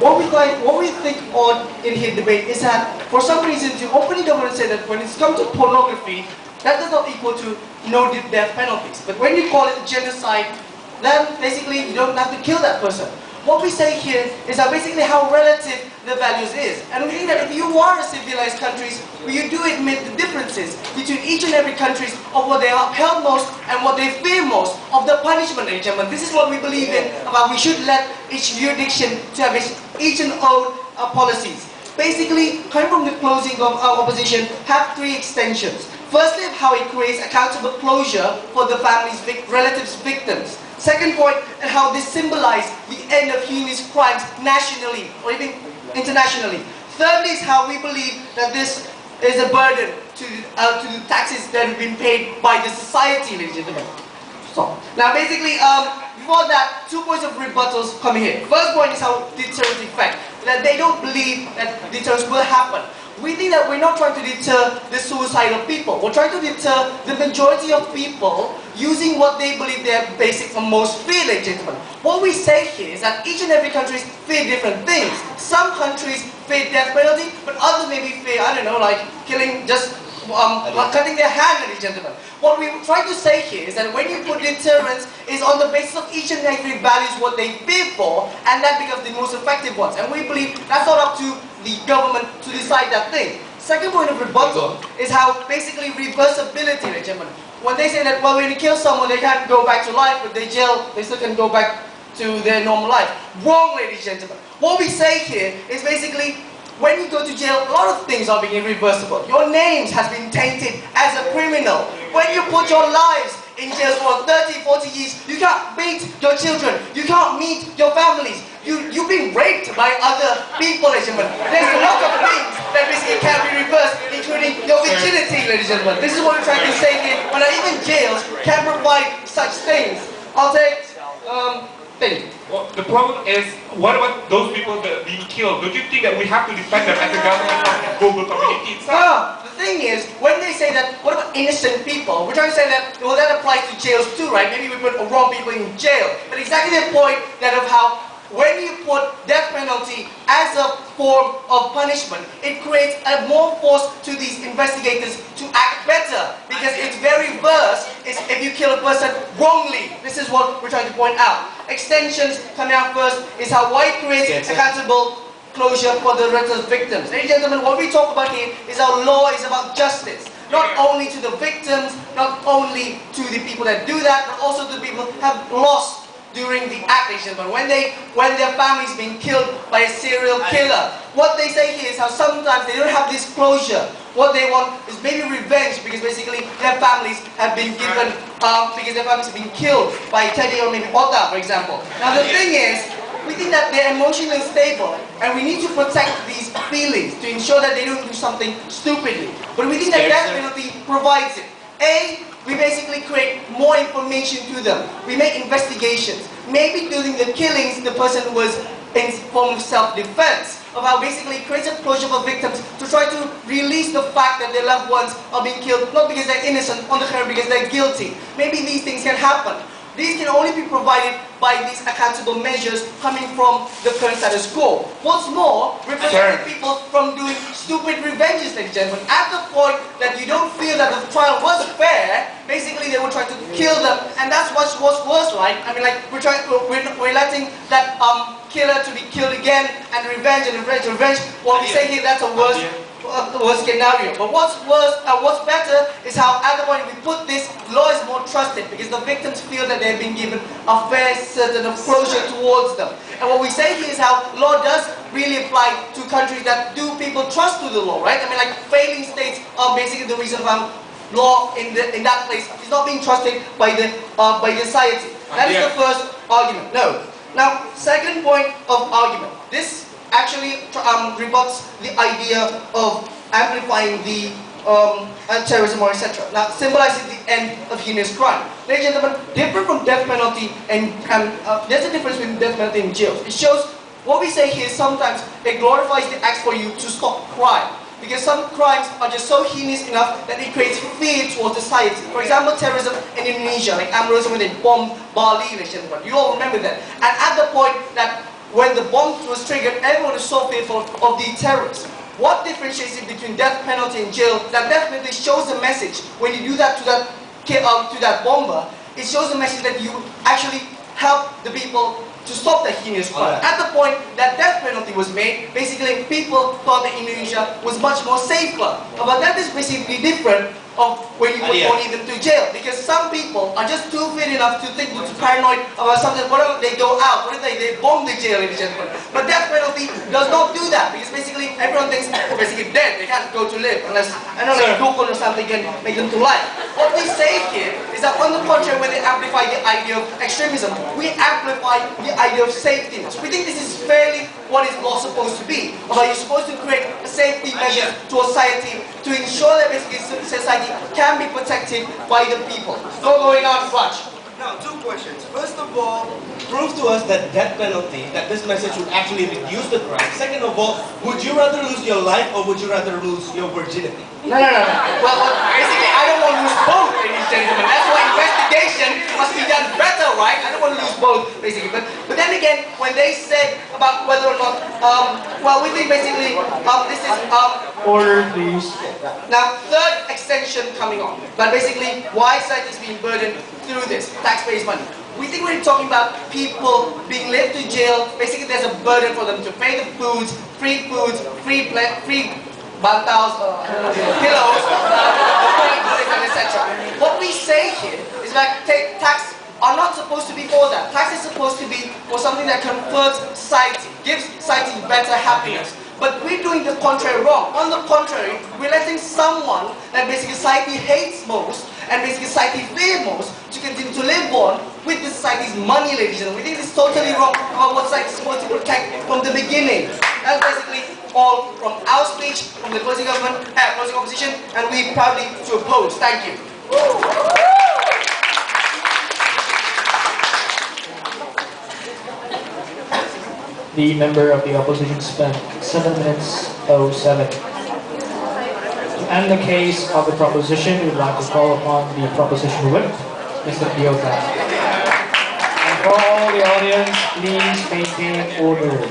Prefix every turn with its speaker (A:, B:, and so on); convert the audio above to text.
A: What we think on in here debate is that for some reason you openly government say that when it's come to pornography, that does not equal to no death penalties. But when you call it genocide, then basically you don't have to kill that person. What we say here is that basically how relative the values is. And we think that if you are a civilized countries, you do admit the differences between each and every countries of what they upheld most and what they fear most of the punishment regime. This is what we believe in, about we should let each jurisdiction to have each and own policies. Basically, coming from the closing of our opposition, have three extensions. Firstly, how it creates accountable closure for the families, relatives, victims. Second point, and how this symbolizes the end of heinous crimes nationally or even internationally. Thirdly, is how we believe that this is a burden to the taxes that have been paid by the society, ladies and gentlemen. So, now basically, before that, 2 points of rebuttals come here. First point is how deterrence effect, that they don't believe that deterrence will happen. We think that we're not trying to deter the suicidal people. We're trying to deter the majority of people using what they believe their basic and most fear, ladies and gentlemen. What we say here is that each and every country fear different things. Some countries fear death penalty, but others maybe fear, I don't know, like killing, just cutting their hand, ladies and gentlemen. What we try to say here is that when you put deterrence, is on the basis of each and every values what they fear for, and that becomes the most effective ones. And we believe that's not up to the government to decide that thing. Second point of rebuttal is how basically reversibility, ladies and gentlemen. When they say that, well, when you kill someone, they can't go back to life, but they jail, they still can go back to their normal life. Wrong, ladies and gentlemen. What we say here is basically, when you go to jail, a lot of things are being irreversible. Your names has been tainted as a criminal. When you put your lives in jail for 30, 40 years, you can't meet your children, you can't meet your families. You've been raped by other people, ladies and gentlemen. There's a lot of things that basically can be reversed, including your virginity, ladies and gentlemen. This is what I'm trying to say here, when even jails can provide such things. I'll take,
B: Well, the problem is, what about those people that are being killed? Don't you think that we have to defend them as a government of the global community itself?
A: The thing is, when they say that, what about innocent people? We're trying to say that, well, that applies to jails too, right? Maybe we put wrong people in jail. But exactly the point that of how, when you put death penalty as a form of punishment, it creates a more force to these investigators to act better. Because it's very worse if you kill a person wrongly. This is what we're trying to point out. Extensions coming out first is how it creates accountable closure for the relative victims. Ladies and gentlemen, what we talk about here is how law is about justice. Not only to the victims, not only to the people that do that, but also to the people who have lost during the act, ladies and gentlemen, when their families being killed by a serial killer. What they say here is how sometimes they don't have this closure. What they want is maybe revenge, because basically their families have been given, because their families have been killed by Teddy or maybe Ota, for example. Now the thing is, we think that they're emotionally stable, and we need to protect these feelings to ensure that they don't do something stupidly. But we think that death penalty provides it. We basically create more information to them. We make investigations. Maybe during the killings, the person was in form of self-defense. Of how basically it creates a closure for victims to try to release the fact that their loved ones are being killed, not because they're innocent, on the contrary, because they're guilty. Maybe these things can happen. These can only be provided by these accountable measures coming from the current status quo. What's more, we're preventing people from doing stupid revenges, ladies and gentlemen. At the point that you don't feel that the trial was fair, basically they will try to kill them, and that's what's worse, right? I mean, like, we're letting that killer to be killed again, and revenge. What we say here, that's a worse scenario. But what's worse, what's better is how at the point we put this, law is more trusted because the victims feel that they've been given a fair certain of closure towards them. And what we say here is how law does really apply to countries that do people trust to the law, right? I mean, like, failing states are basically the reason why law in that place is not being trusted by the society. That is the first argument. No. Now, second point of argument. This actually rebuts the idea of amplifying the terrorism or etc. Now, symbolizes the end of heinous crime. Ladies and gentlemen, different from death penalty and there's a difference between death penalty and jails. It shows, what we say here is sometimes it glorifies the acts for you to stop crime. Because some crimes are just so heinous enough that it creates fear towards society. For example, terrorism in Indonesia, like Amrosum when they bombed Bali, you all remember that. And at the point that when the bomb was triggered, everyone was so fearful of the terrorists. What differentiates it between death penalty and jail? That definitely shows a message. When you do that to that bomber, it shows a message that you actually help the people to stop the heinous crime. At the point that death penalty was made, basically people thought that Indonesia was much more safer. But that is basically different of when you put only them to jail, because some people are just too fit enough to think, too paranoid about something. Whatever they go out, what if they bomb the jail, ladies and gentlemen? But death penalty does not do that, because basically everyone thinks they're basically dead. They can't go to live unless like Google or something can make them to life. What we say here is that on the contrary, when they amplify the idea of extremism, we amplify the idea of safety. So we think this is fairly what is law supposed to be. About you're supposed to create a safety measure to a society to ensure that basically society can be protected by the people. Not going on, Raj.
C: Now, two questions. First of all, prove to us that death penalty, that this message would actually reduce the crime. Second of all, would you rather lose your life or would you rather lose your virginity?
A: No. Well, basically, I don't want to lose both, ladies and gentlemen. That's why investigation must be done better, right? I don't want to lose both, basically. But then again, when they said about whether or not, well, we think basically this is
D: Order, please.
A: now third extension coming on. But basically, why society is being burdened through this taxpayers' money? We think we're talking about people being left to jail. Basically, there's a burden for them to pay the foods, free bantaus, pillows, etc. What we say here is that tax are not supposed to be for that. Tax is supposed to be for something that converts society, gives society better happiness. But we're doing the contrary wrong. On the contrary, we're letting someone that basically society hates most and basically society fears most to continue to live on with the society's money, ladies and gentlemen. We think this is totally wrong about what society is supposed to protect from the beginning. That's basically all from our speech, from the closing opposition, and we proudly to oppose. Thank you.
D: The member of the opposition spent 7 minutes 07. To end the case of the proposition, we'd like to call upon the proposition whip, Mr. Biota. And for all the audience, please maintain order.